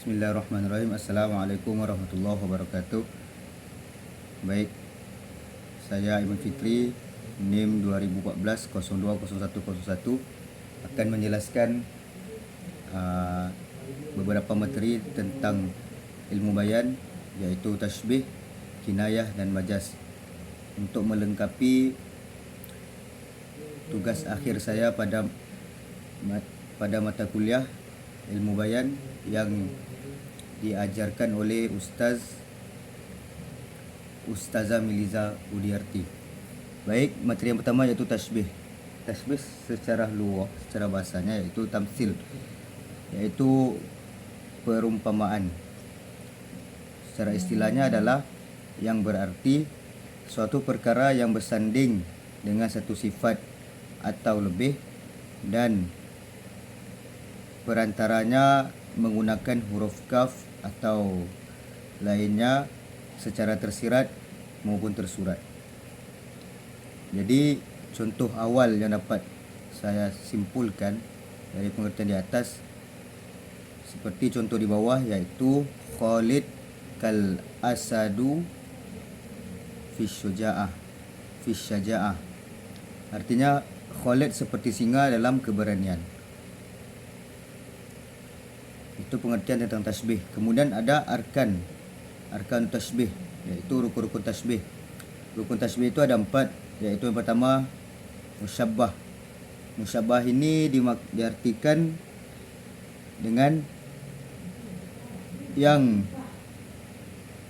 Bismillahirrahmanirrahim. Assalamualaikum warahmatullahi wabarakatuh. Baik, saya Iman Fitri, NIM 2014-020101 akan menjelaskan beberapa materi tentang ilmu bayan, yaitu tasbih, kinayah dan majaz, untuk melengkapi tugas akhir saya pada mata kuliah ilmu bayan yang diajarkan oleh Ustazah Miliza Budiarti. Baik, materi yang pertama yaitu tasbih. Tasbih secara luar, secara bahasanya yaitu tamsil, yaitu perumpamaan. Secara istilahnya adalah yang berarti suatu perkara yang bersanding dengan satu sifat atau lebih, dan perantaranya menggunakan huruf kaf atau lainnya secara tersirat maupun tersurat. Jadi contoh awal yang dapat saya simpulkan dari pengertian di atas seperti contoh di bawah, yaitu Khalid kal asadu fi syaja'ah. Artinya Khalid seperti singa dalam keberanian. Itu pengertian tentang tasbih. Kemudian ada arkan tasbih, yaitu rukun-rukun tasbih. Rukun tasbih itu ada 4, yaitu yang pertama musyabbah. Musyabbah ini diartikan dengan yang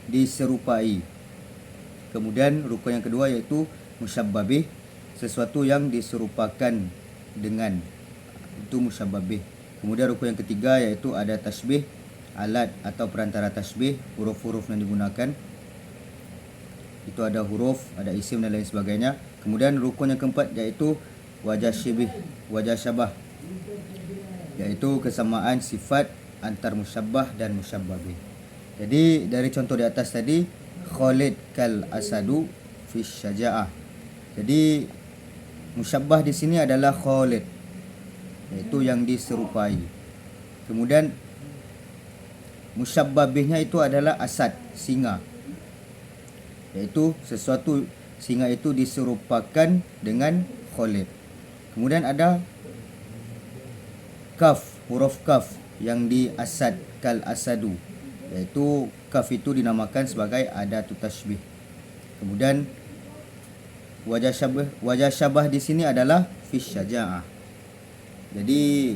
diserupai. Kemudian rukun yang kedua yaitu musyabbah bih, sesuatu yang diserupakan dengan, itu musyabbah bih. Kemudian rukun yang ketiga yaitu ada tasbih, alat atau perantara tasbih, huruf-huruf yang digunakan. Itu ada huruf, ada isim dan lain sebagainya. Kemudian rukun yang keempat yaitu wajah syabah, yaitu kesamaan sifat antar musyabbah dan musyabbah bih. Jadi dari contoh di atas tadi, Khalid kal asadu fi syaja'ah. Jadi musyabbah di sini adalah Khalid, yaitu yang diserupai. Kemudian musyabbah bihnya itu adalah asad, singa, yaitu sesuatu singa itu diserupakan dengan Khalid. Kemudian ada kaf, huruf kaf yang di asad kal asadu, yaitu kaf itu dinamakan sebagai adatut tasbih. Kemudian wajah syabah di sini adalah fi syaja'ah. Jadi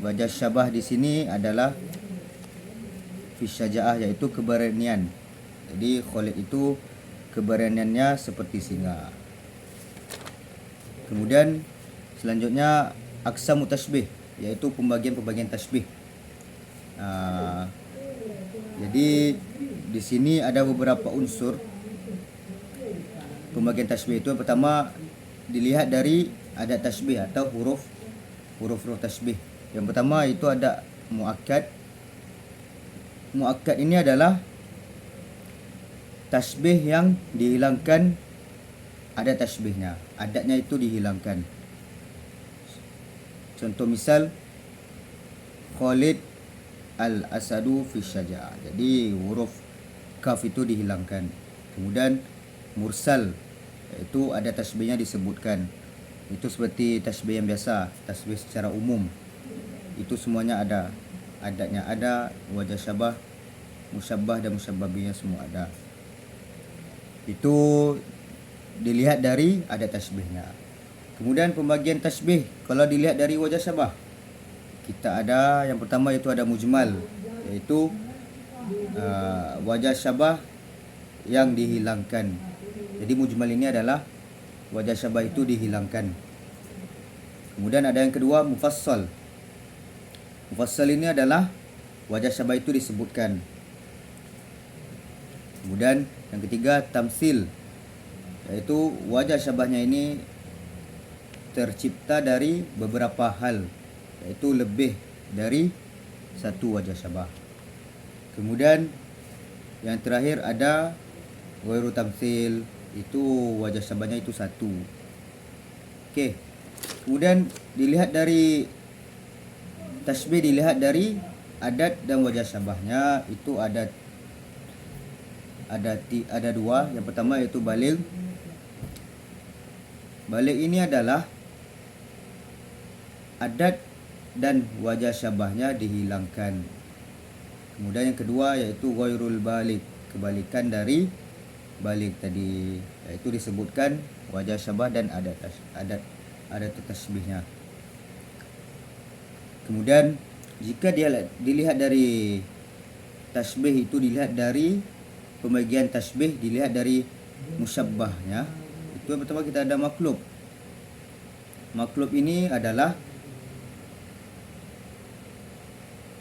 wajah syabah di sini adalah fi syaja'ah, yaitu keberanian. Jadi Khalid itu keberaniannya seperti singa. Kemudian selanjutnya aqsamu tasbih, yaitu pembagian tasbih. Jadi di sini ada beberapa unsur pembagian tasbih. Itu yang pertama dilihat dari adat tasbih atau huruf tasbih. Yang pertama itu ada muakkad. Muakkad ini adalah tasbih yang dihilangkan adat tasbihnya, adatnya itu dihilangkan. Contoh misal Khalid al asadu fi syaja'ah. Jadi huruf kaf itu dihilangkan. Kemudian mursal, yaitu ada tasbihnya disebutkan. Itu seperti tasbih yang biasa, tasbih secara umum. Itu semuanya ada, adatnya ada, wajah syabah, musyabbah dan musyabbah bihnya semua ada. Itu dilihat dari adat tasbihnya. Kemudian pembagian tasbih kalau dilihat dari wajah syabah, kita ada yang pertama itu ada mujmal, yaitu wajah syabah yang dihilangkan. Jadi mujmal ini adalah wajah syabah itu dihilangkan. Kemudian ada yang kedua mufassal. Mufassal ini adalah wajah syabah itu disebutkan. Kemudian yang ketiga tamsil, yaitu wajah syabahnya ini tercipta dari beberapa hal, yaitu lebih dari satu wajah syabah. Kemudian yang terakhir ada ghairu tamsil, itu wajah syabahnya itu satu. Kemudian dilihat dari tasbih, dilihat dari adat dan wajah syabahnya itu ada dua. Yang pertama yaitu baligh. Baligh ini adalah adat dan wajah syabahnya dihilangkan. Kemudian yang kedua yaitu ghairul baligh, kebalikan dari baligh tadi, yaitu disebutkan wajah syabah dan adat tasbihnya. Kemudian jika dilihat dari tasbih itu dilihat dari pembagian tasbih, dilihat dari musyabbahnya. Itu yang pertama kita ada maklub. Maklub ini adalah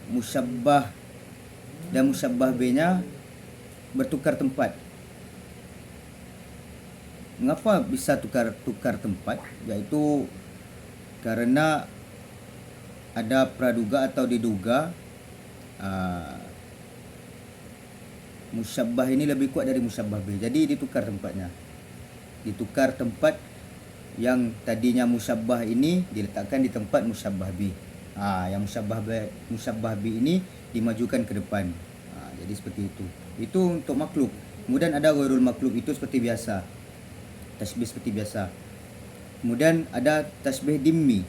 musyabbah dan musyabbah B-nya bertukar tempat. Mengapa bisa tukar tempat? Yaitu karena ada praduga atau diduga musyabbah ini lebih kuat dari musyabbah B. Jadi ditukar tempatnya. Ditukar tempat, yang tadinya musyabbah ini diletakkan di tempat musyabbah B. Yang musyabbah B ini dimajukan ke depan. Jadi seperti itu. Itu untuk maklub. Kemudian ada ghairul maklub, itu seperti biasa. Tasbih seperti biasa. Kemudian ada tasbih dimmi.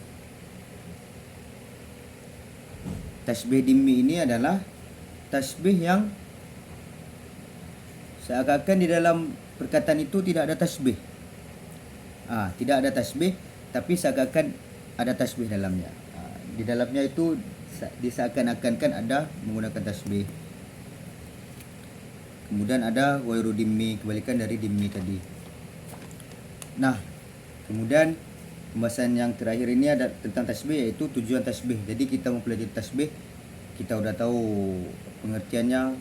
Tasbih dimmi ini adalah tasbih yang seakan-akan di dalam perkataan itu tidak ada tasbih. Tidak ada tasbih, tapi seakan-akan ada tasbih dalamnya. Di dalamnya itu diseakan-akan ada menggunakan tasbih. Kemudian ada ghairu dimmi, kebalikan dari dimmi tadi. Nah, kemudian pembahasan yang terakhir ini ada tentang tasbih, yaitu tujuan tasbih. Jadi kita mempelajari tasbih, kita udah tahu pengertiannya,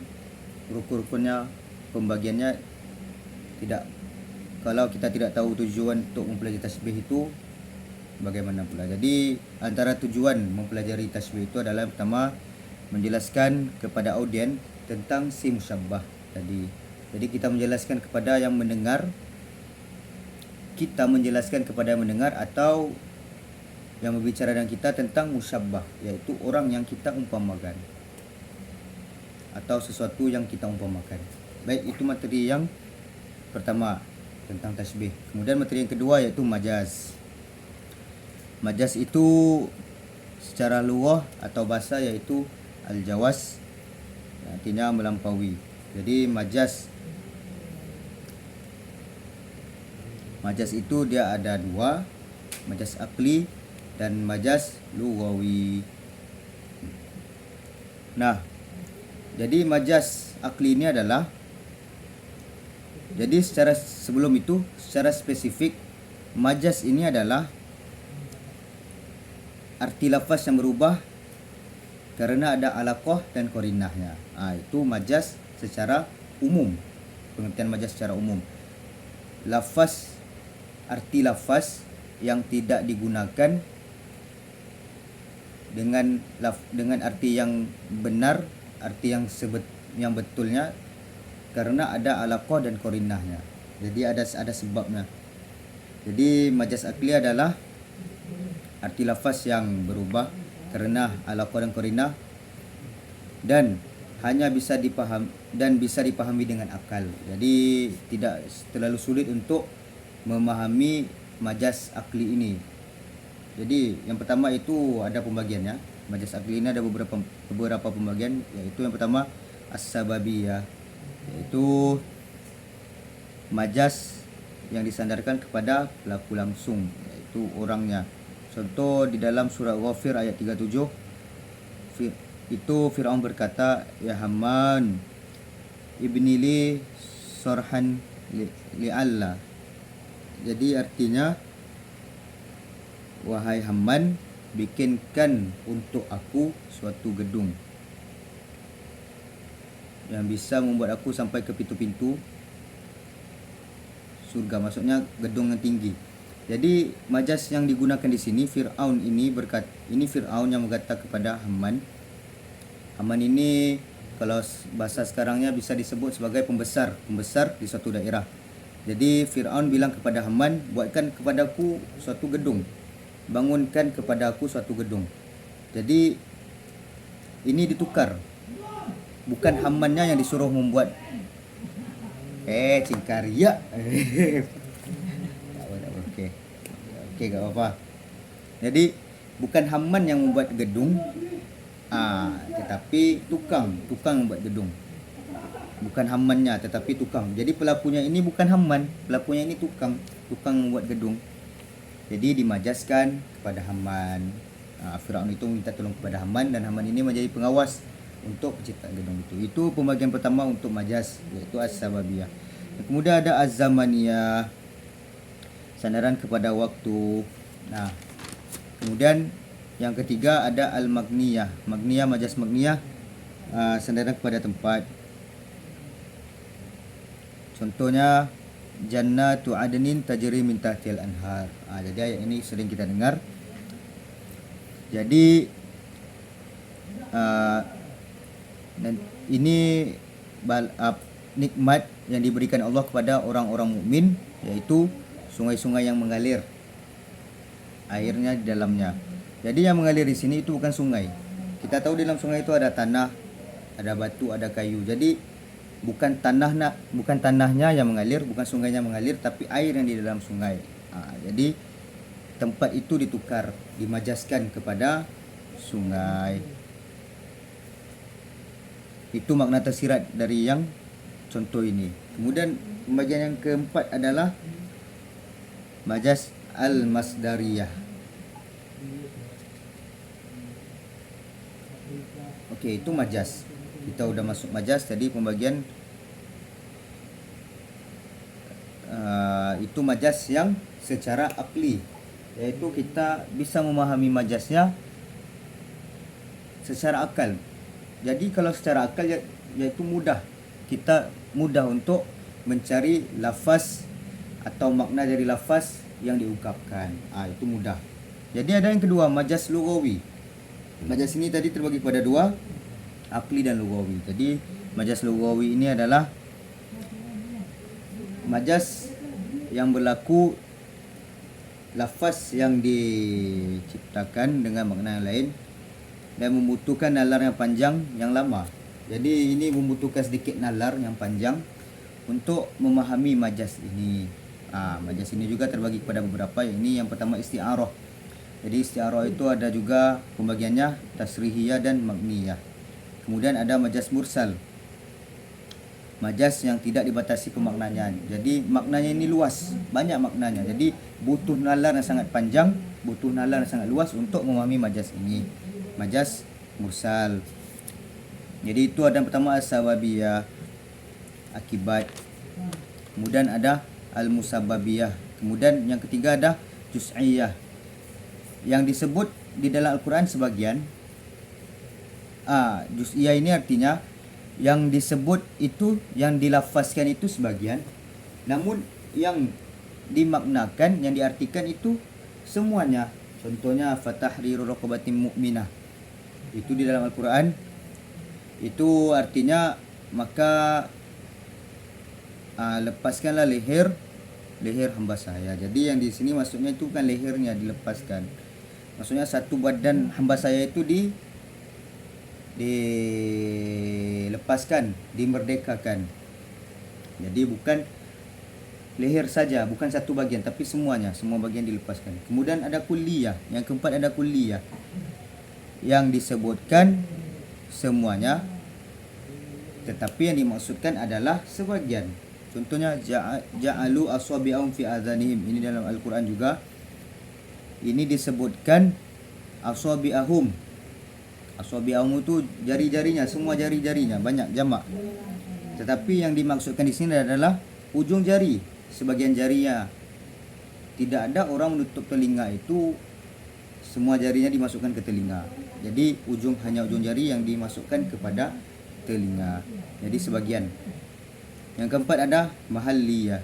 rukun-rukunnya, pembagiannya. Tidak, kalau kita tidak tahu tujuan untuk mempelajari tasbih itu, bagaimana pula? Jadi antara tujuan mempelajari tasbih itu adalah pertama, menjelaskan kepada audien tentang si musyabbah tadi. Jadi kita menjelaskan kepada yang mendengar, atau yang berbicara dengan kita tentang musyabbah, yaitu orang yang kita umpamakan atau sesuatu yang kita umpamakan. Baik, itu materi yang pertama tentang tasbih. Kemudian materi yang kedua yaitu majaz. Majaz itu secara lughah atau bahasa yaitu al-jawaz, artinya melampaui. Jadi majaz itu dia ada dua, majaz akli dan majaz lughawi. Nah, jadi majaz akli ini adalah, jadi secara spesifik, majaz ini adalah arti lafaz yang berubah karena ada alaqah dan qarinahnya. Itu majaz secara umum, pengertian majaz secara umum. Arti lafaz yang tidak digunakan dengan arti yang benar, arti yang betulnya, karena ada alaqah dan qarinahnya. Jadi ada sebabnya. Jadi majaz akli adalah arti lafaz yang berubah karena alaqah dan qarinah, dan hanya bisa dipahami dengan akal. Jadi tidak terlalu sulit untuk memahami majaz akli ini. Jadi yang pertama itu ada pembagiannya. Majaz akli ini ada beberapa pembagian, yaitu yang pertama as-sababiyah, yaitu majaz yang disandarkan kepada pelaku langsung, yaitu orangnya. Contoh di dalam surah Ghafir ayat 37, itu Fir'aun berkata, ya Haman ibnili sorhan li'alla. Jadi artinya, wahai Haman, bikinkan untuk aku suatu gedung yang bisa membuat aku sampai ke pintu-pintu surga, maksudnya gedung yang tinggi. Jadi majaz yang digunakan di sini, Fir'aun ini Fir'aun yang berkata kepada Haman. Haman ini kalau bahasa sekarangnya bisa disebut sebagai pembesar di suatu daerah. Jadi Fir'aun bilang kepada Haman, buatkan kepadaku suatu gedung, bangunkan kepada aku suatu gedung. Jadi ini ditukar. Bukan hamannya yang disuruh membuat cingkaria. Tak apa. Okey. Okey, tak apa. Jadi bukan Haman yang membuat gedung, tetapi tukang membuat gedung. Bukan Hamannya tetapi tukang. Jadi pelakunya ini bukan Haman, pelakunya ini tukang membuat gedung. Jadi dimajaskan kepada Haman. Firaun itu minta tolong kepada Haman dan Haman ini menjadi pengawas untuk penciptaan gedung itu. Itu pembagian pertama untuk majas, iaitu as-sababiyah. Kemudian ada az-zamaniyah, sandaran kepada waktu. Kemudian yang ketiga ada al-maghniyah. Maghniyah, majas maghniyah, sandaran kepada tempat. Contohnya jannatu adnin tajri min tahtil anhar. Jadi ayat ini sering kita dengar. Jadi ini nikmat yang diberikan Allah kepada orang-orang mukmin, yaitu sungai-sungai yang mengalir airnya di dalamnya. Jadi yang mengalir di sini itu bukan sungai. Kita tahu di dalam sungai itu ada tanah, ada batu, ada kayu. Jadi bukan tanahnya yang mengalir, bukan sungainya mengalir, tapi air yang di dalam sungai. Jadi tempat itu ditukar, dimajaskan kepada sungai. Itu makna tersirat dari yang contoh ini. Kemudian pembagian yang keempat adalah majas al-masdariyah. Okey, itu majas. Kita sudah masuk majas, jadi pembagian itu majas yang secara akli, iaitu kita bisa memahami majasnya secara akal. Jadi kalau secara akal iaitu mudah, kita mudah untuk mencari lafaz atau makna dari lafaz yang diungkapkan. Itu mudah. Jadi ada yang kedua, majas lughawi. Majas ini tadi terbagi pada dua, akli dan lughawi. Jadi majas lughawi ini adalah majas yang berlaku lafaz yang diciptakan dengan makna yang lain dan membutuhkan nalar yang panjang yang lama. Jadi ini membutuhkan sedikit nalar yang panjang untuk memahami majas ini. Majas ini juga terbagi kepada beberapa. Ini yang pertama isti'arah. Jadi isti'arah itu ada juga pembagiannya tasrihiyah dan maghniyah. Kemudian ada majas mursal, majas yang tidak dibatasi pemaknanya. Jadi maknanya ini luas, banyak maknanya. Jadi butuh nalar yang sangat panjang, butuh nalar yang sangat luas untuk memahami majas ini. Majas mursal. Jadi itu ada yang pertama as-sababiyah, akibat. Kemudian ada al-musabbabiyah. Kemudian yang ketiga ada juz'iyah, yang disebut di dalam Al-Quran sebagian. Juz'iyah ini artinya yang disebut itu, yang dilafazkan itu sebagian, namun yang dimaknakan, yang diartikan itu semuanya. Contohnya fatahriru raqabatin mu'minah. Itu di dalam Al-Quran. Itu artinya maka lepaskanlah leher hamba saya. Jadi yang di sini maksudnya itu bukan lehernya dilepaskan. Maksudnya satu badan hamba saya itu dilepaskan, dimerdekakan. Jadi bukan leher saja, bukan satu bagian, tapi semuanya, semua bagian dilepaskan. Kemudian ada kulliyah. Yang keempat ada kulliyah, yang disebutkan semuanya, tetapi yang dimaksudkan adalah sebagian. Contohnya ja'alu asabi'ahum fi adhanihim. Ini dalam Al-Quran juga. Ini disebutkan asabi'ahum. Asabi'ahum itu jari-jarinya, semua jari-jarinya, banyak jamak. Tetapi yang dimaksudkan di sini adalah ujung jari, sebagian jarinya. Tidak ada orang menutup telinga itu semua jarinya dimasukkan ke telinga. Jadi hanya ujung jari yang dimasukkan kepada telinga. Jadi sebagian. Yang keempat ada mahalliyah.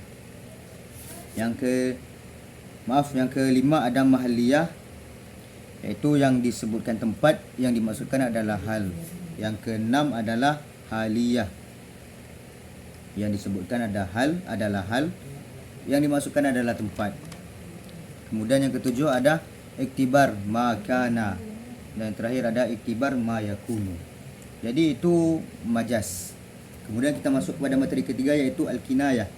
Yang kelima ada mahalliyah, iaitu yang disebutkan tempat, yang dimaksudkan adalah hal. Yang keenam adalah haliyah. Yang disebutkan adalah hal, yang dimaksudkan adalah tempat. Kemudian yang ketujuh ada iktibar makana. Dan terakhir ada iktibar ma yakunu. Jadi itu majaz. Kemudian kita masuk kepada materi ketiga, yaitu al-kinayah.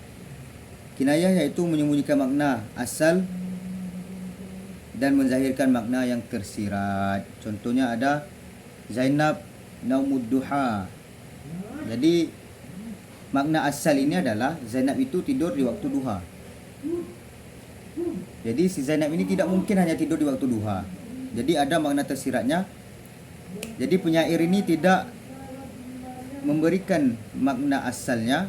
Kinayah yaitu menyembunyikan makna asal dan menzahirkan makna yang tersirat. Contohnya ada Zainab naumud duha. Jadi makna asal ini adalah Zainab itu tidur di waktu duha. Jadi si Zainab ini tidak mungkin hanya tidur di waktu duha. Jadi ada makna tersiratnya. Jadi penyair ini tidak memberikan makna asalnya,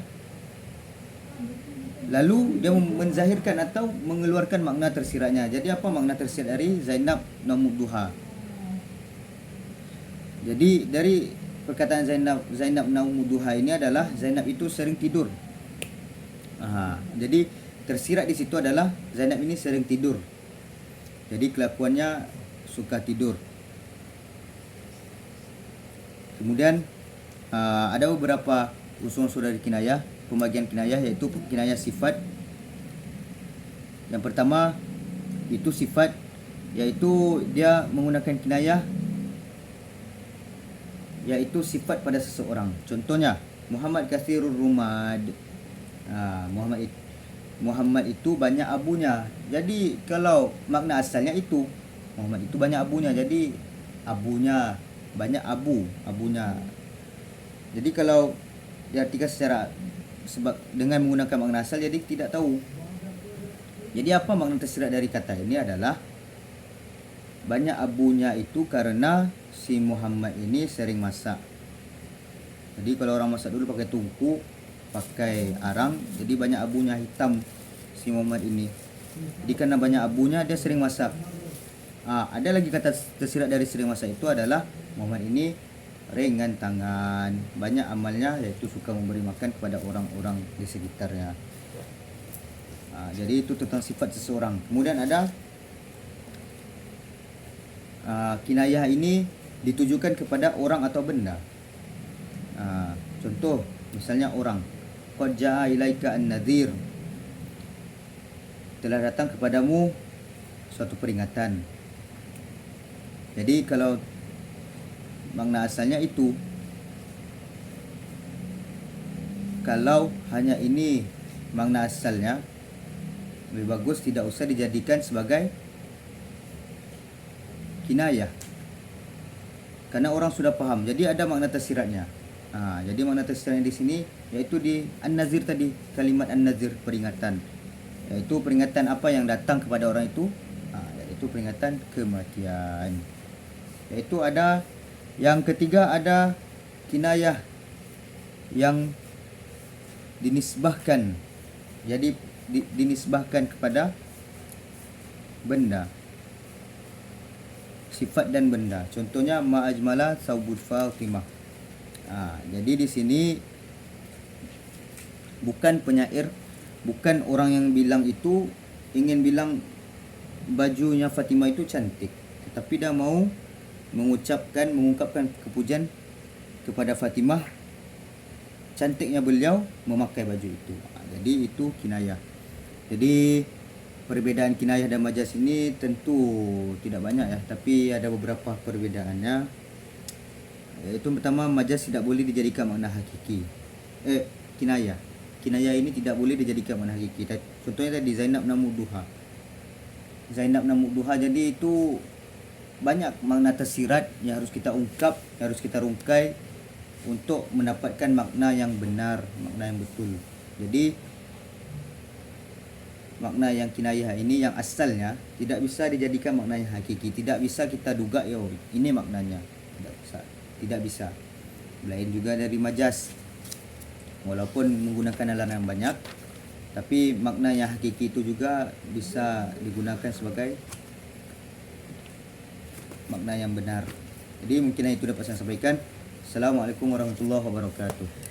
lalu dia menzahirkan atau mengeluarkan makna tersiratnya. Jadi apa makna tersirat dari Zainab naumud duha? Jadi dari perkataan Zainab naumud duha ini adalah Zainab itu sering tidur. Jadi tersirat di situ adalah Zainab ini sering tidur. Jadi kelakuannya suka tidur. Kemudian ada beberapa unsur-unsur dari kinayah, pembagian kinayah, yaitu kinayah sifat. Yang pertama itu sifat, yaitu dia menggunakan kinayah yaitu sifat pada seseorang. Contohnya Muhammad kathirur rumad. Muhammad itu banyak abunya. Jadi kalau makna asalnya itu Muhammad itu banyak abunya, jadi abunya banyak abunya. Jadi kalau diartikan secara sebab dengan menggunakan makna asal, jadi tidak tahu. Jadi apa makna tersirat dari kata ini adalah banyak abunya itu karena si Muhammad ini sering masak. Jadi kalau orang masak dulu pakai tungku, pakai arang, jadi banyak abunya, hitam si Muhammad ini. Jadi karena banyak abunya dia sering masak. Ada lagi kata tersirat dari sering masak itu adalah Muhammad ini ringan tangan, banyak amalnya, yaitu suka memberi makan kepada orang-orang di sekitarnya. Jadi itu tentang sifat seseorang. Kemudian ada kinayah ini ditujukan kepada orang atau benda. Contoh misalnya orang, qad jaa ilaika an-nadhir, telah datang kepadamu suatu peringatan. Jadi kalau makna asalnya itu, kalau hanya ini makna asalnya, lebih bagus tidak usah dijadikan sebagai kinayah, karena orang sudah paham. Jadi ada makna tersiratnya. Jadi makna tersiratnya di sini yaitu di an-nazir tadi, kalimat an-nazir, peringatan. Yaitu peringatan apa yang datang kepada orang itu? Yaitu peringatan kematian. Yaitu ada yang ketiga, ada kinayah yang dinisbahkan. Jadi dinisbahkan kepada benda, sifat dan benda. Contohnya ma'ajmala saubul Fatimah. Jadi di sini bukan penyair, bukan orang yang bilang itu ingin bilang bajunya Fatimah itu cantik, tetapi dia mau mengungkapkan kepujian kepada Fatimah, cantiknya beliau memakai baju itu. Jadi itu kinayah. Jadi perbedaan kinayah dan majaz ini tentu tidak banyak ya, tapi ada beberapa perbedaannya. Yaitu pertama, majaz tidak boleh dijadikan makna hakiki. Kinayah ini tidak boleh dijadikan makna hakiki. Contohnya tadi Zainab naumud duha. Jadi itu banyak makna tersirat yang harus kita ungkap, yang harus kita rungkai untuk mendapatkan makna yang benar, makna yang betul. Jadi makna yang kinayah ini yang asalnya tidak bisa dijadikan makna yang hakiki. Tidak bisa kita duga ini maknanya. Tidak bisa. Lain juga dari majaz. Walaupun menggunakan alam yang banyak, tapi makna yang hakiki itu juga bisa digunakan sebagai makna yang benar. Jadi mungkin itu dapat saya sampaikan. Assalamualaikum warahmatullahi wabarakatuh.